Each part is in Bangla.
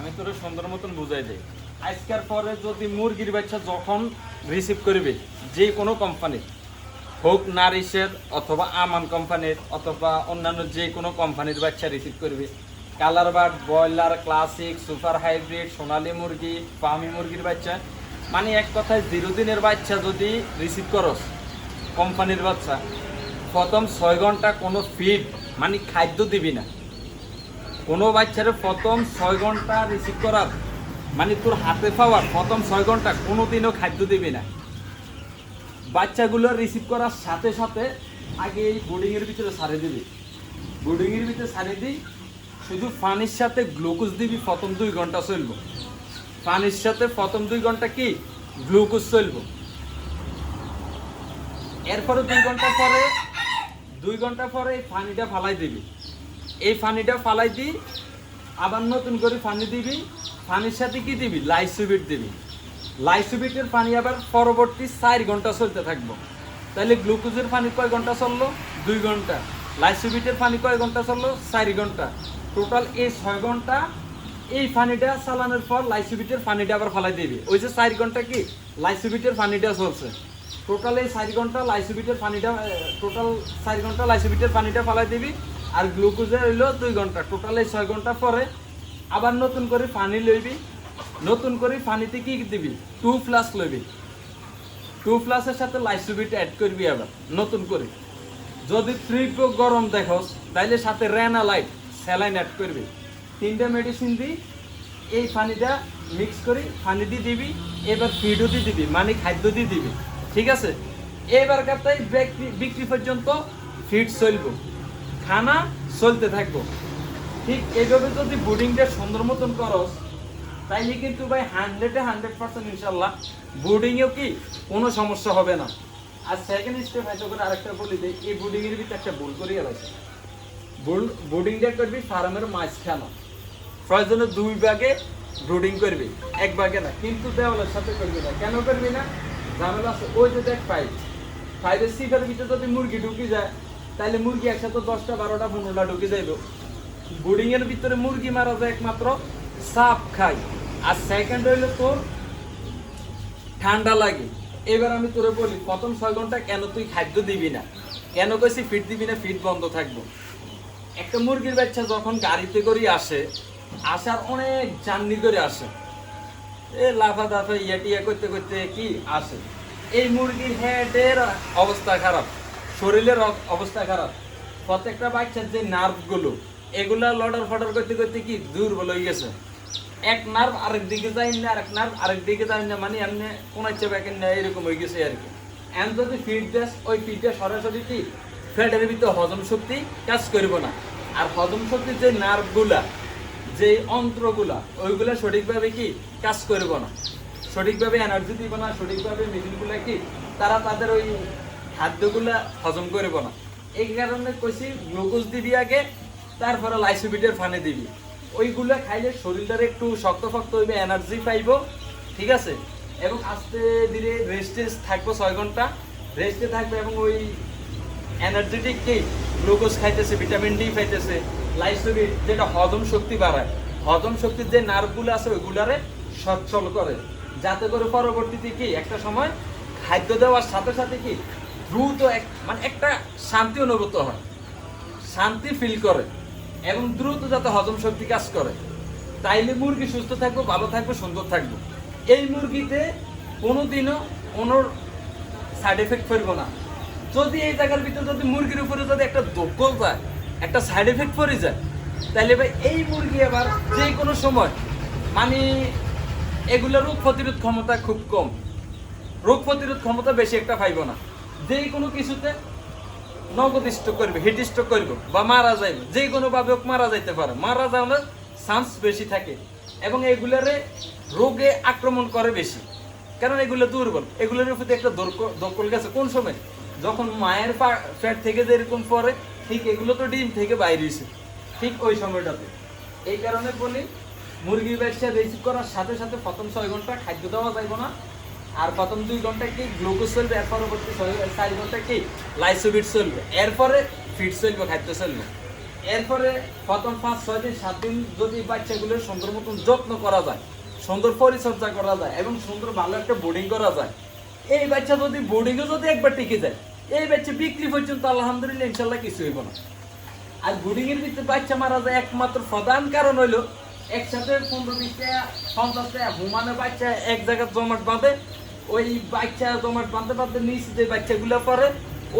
আমি তোরে সুন্দর মতন বুঝাই দেই। আজকের পরে যদি মুরগির বাচ্চা যখন রিসিভ করবে যে কোনো কোম্পানির, হোক নারিশের অথবা আমান কোম্পানির অথবা অন্যান্য যে কোনো কোম্পানির বাচ্চা রিসিভ করবে, colour bird, broiler, classic, super hybrid, Sonali মুরগি, ফার্মি মুরগির বাচ্চা, মানে এক কথায় 0 দিনের বাচ্চা যদি রিসিভ করস কোম্পানির বাচ্চা, প্রথম 6 ঘন্টা কোনো ফিড মানে খাদ্য দিবি না। কোনো বাচ্চারে প্রথম 6 ঘন্টা রিসিভ করার মানে তোর হাতে পাওয়ার প্রথম 6 ঘন্টা কোনো দিনও খাদ্য দিবি না। বাচ্চাগুলো রিসিভ করার সাথে সাথে আগে এই বোর্ডিংয়ের ভিতরে ছাড়ে দিবি। বোর্ডিংয়ের ভিতরে ছাড়ে দিই, শুধু পানির সাথে গ্লুকোজ দিবি। প্রথম 2 ঘন্টা চলব পানির সাথে, প্রথম 2 ঘন্টা কি গ্লুকোজ চলব। এরপরে 2 ঘন্টা পরে এই পানিটা ফালাই দিবি। এই পানিটা ফালাই দিই, আবার নতুন করে পানি দিবি। পানির সাথে কি দিবি? লাইসোবিট দিবি। লাইসোবিটের পানি আবার পরবর্তী 4 ঘন্টা চলতে থাকবো। তাহলে গ্লুকোজের পানি কয় ঘন্টা চললো? 2 ঘন্টা। লাইসোবিটের পানি কয় ঘন্টা চললো? 4 ঘন্টা। টোটাল এই 6 ঘন্টা এই পানিটা চালানোর পর লাইসোবিটের পানিটা আবার ফালাই দিবি। ওই যে 4 ঘন্টা কি লাইসোবিটের পানিটা চলছে, টোটাল এই 4 ঘন্টা লাইসোবিটের পানিটা, টোটাল 4 ঘন্টা লাইসোবিটের পানিটা ফালাই দিবি। আর গ্লুকোজের হইলো 2 ঘন্টা। টোটাল এই 6 ঘন্টা পরে আবার নতুন করে পানি লইবি। নতুন করে পানিতে কি দিবি? 2+ লইবি। 2+এর সাথে লাইসোবিট অ্যাড করবি আবার নতুন করে। যদি তীব্র গরম দেখোস তাইলে সাথে রেনালাইট, স্যালাইন অ্যাড করবি। 3টা মেডিসিন দিই এই পানিটা মিক্স করি, পানি দিয়ে দিবি। এবার ফিডও দিয়ে দিবি, মানে খাদ্য দিয়ে দিবি। ঠিক আছে, এবার কাতাই বিক্রি পর্যন্ত ফিড চলবো, খানা চলতে থাকবো। ঠিক এইভাবে যদি বোর্ডিংটা সুন্দর মতন করস তাইলে কিন্তু ভাই 100% ইনশাল্লাহ বোর্ডিংয়েও কি কোনো সমস্যা হবে না। আর সেকেন্ড স্টেপ হয়তো করে আরেকটা বলি দিই, এই বোর্ডিংয়ের ভিতরে একটা ভুল করিয়া রয়েছে। বোর্ডিংটা করবি ফার্মের মাঝখানে, প্রয়োজনে 2 ভাগে ব্রুডিং করবি, 1 ভাগে না। কিন্তু দেওয়ালের সাথে করবি না। কেন করবি না? ঝামেলা আছে। ওই যে দেখ ফাইভের সিফের ভিতরে যদি মুরগি ঢুকি যায় তাহলে মুরগি একসাথে 10টা 12টা 15টা ঢুকে যাইব। বোর্ডিং এর ভিতরে মুরগি মারা যায় একমাত্র সাপ খাই। আর সেকেন্ড হইলো তোর ঠান্ডা লাগে। এবার আমি তোরে বলি, প্রথম 6 ঘন্টা কেন তুই খাদ্য দিবি না? কেন কইছি ফিড দিবি না? ফিড বন্ধ থাকবো। একটা মুরগির বাচ্চা যখন গাড়িতে করে আসে, আসার অনেক জার্নি করে আসে, লাফা দাফা ইয়া করতে করতে কি আসে, এই মুরগির হেডের অবস্থা খারাপ, শরীরের অবস্থা খারাপ। প্রত্যেকটা বাচ্চার যে নার্ভগুলো এগুলা লড়ার ফটার করতে করতে কি দুর্বল হয়ে গেছে। এক নার্ভ আরেক দিকে যায় না, আরেক নার্ভ আরেক দিকে যায় না, মানে এমনি কোনাচ্ছে ব্যাকেন না, এরকম হয়ে গেছে আর কি। এম যদি ফিড দেস, ওই ফিডটা সরাসরি কি ফ্যাটের ভিতরে হজম শক্তি কাজ করব না। আর হজম শক্তির যে নার্ভগুলা, যে অন্ত্রগুলা, ওইগুলা সঠিকভাবে কি কাজ করব না, সঠিকভাবে এনার্জি দিব না, সঠিকভাবে মেশিনগুলা কি তারা তাদের ওই খাদ্যগুলা হজম করব না। এই কারণে কইছি গ্লুকোজ দিবি আগে, তারপরে লাইসোবিটের পানি দিবি। ওইগুলা খাইলে শরীরটার একটু শক্ত শক্ত হইবে, এনার্জি পাইব। ঠিক আছে, এবং আস্তে ধীরে রেস্টে থাকবো, 6 ঘন্টা রেস্টে থাকবে। এবং ওই এনার্জেটিক কি গ্লুকোজ খাইতেছে, ভিটামিন ডি খাইতেছে, লাইসোবিট যেটা হজম শক্তি বাড়ায়, হজম শক্তির যে নার্ভগুলো আছে ওইগুলারে সচ্ছল করে, যাতে করে পরবর্তীতে কি একটা সময় খাদ্য দেওয়ার সাথে সাথে কি দ্রুত মানে একটা শান্তি অনুভূত হয়, শান্তি ফিল করে, এবং দ্রুত যাতে হজম শক্তি কাজ করে। তাইলে মুরগি সুস্থ থাকবো, ভালো থাকবো, সুন্দর থাকবো। এই মুরগিতে কোনোদিনও কোনো সাইড এফেক্ট করবো না। যদি এই জায়গার ভিতরে যদি মুরগির উপরে যদি একটা দোকল যায়, একটা সাইড এফেক্ট পড়ে যায়, তাহলে ভাই এই মুরগি আবার যে কোনো সময় মানে এগুলো রোগ প্রতিরোধ ক্ষমতা খুব কম, রোগ প্রতিরোধ ক্ষমতা বেশি একটা পাইব না। যে কোনো কিছুতে নগদ স্ট্রোক করবে, হিট স্ট্রোক করবে, বা মারা যাইবে, যে কোনোভাবে মারা যাইতে পারে, মারা যাওয়ার চান্স বেশি থাকে। এবং এগুলারে রোগে আক্রমণ করে বেশি, কারণ এগুলো দুর্বল। এগুলোর প্রতি একটা দরকল গেছে কোন সময়, যখন মায়ের পেট থেকে যেরকম পরে, ঠিক এগুলো তো ডিম থেকে বাইরে হয়েছে, ঠিক ওই সময়টাতে। এই কারণে বলি মুরগির ব্যবসা রিসিভ করার সাথে সাথে প্রথম 6 ঘন্টা খাদ্য দেওয়া যাইব না। আর প্রথম 2 ঘন্টা কি গ্লুকোজ চলবে, এর পরবর্তী 4 ঘন্টা কি লাইসোবিট চলবে, এরপরে ফিড চলবে, খাদ্য চলবে। এরপরে প্রথম 5-6 দিন 7 দিন যদি বাচ্চাগুলোর সুন্দর মতন যত্ন করা যায়, সুন্দর পরিচর্যা করা যায় এবং সুন্দর ভালো একটা বোর্ডিং করা যায়, এই বাচ্চা যদি বোর্ডিংয়ে যদি একবার টিকে যায়, এই বাচ্চা বিক্রি পর্যন্ত আলহামদুলিল্লাহ ইনশাল্লাহ কিছু হইব না। আর বোর্ডিং এর ভিতরে বাচ্চা মারা যায় একমাত্র প্রধান কারণ হইলো একসাথে 15-20টা 50টা হুমানে বাচ্চা এক জায়গায় জমাট বাঁধে, ওই বাচ্চা জমাট বাঁধতে নিচে যে বাচ্চাগুলো পড়ে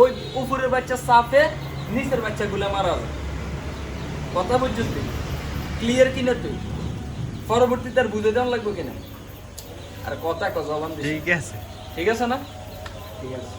ওই উপরের বাচ্চা চাপে নিচের বাচ্চাগুলো মারা যায়। কথা বুঝছিস তুই? ক্লিয়ার কিনা তুই? পরবর্তীতে আর বুঝে দেওয়া লাগবে কিনা? আর কথা জবান দিস। ঠিক আছে। ঠিক আছে না? ঠিক আছে।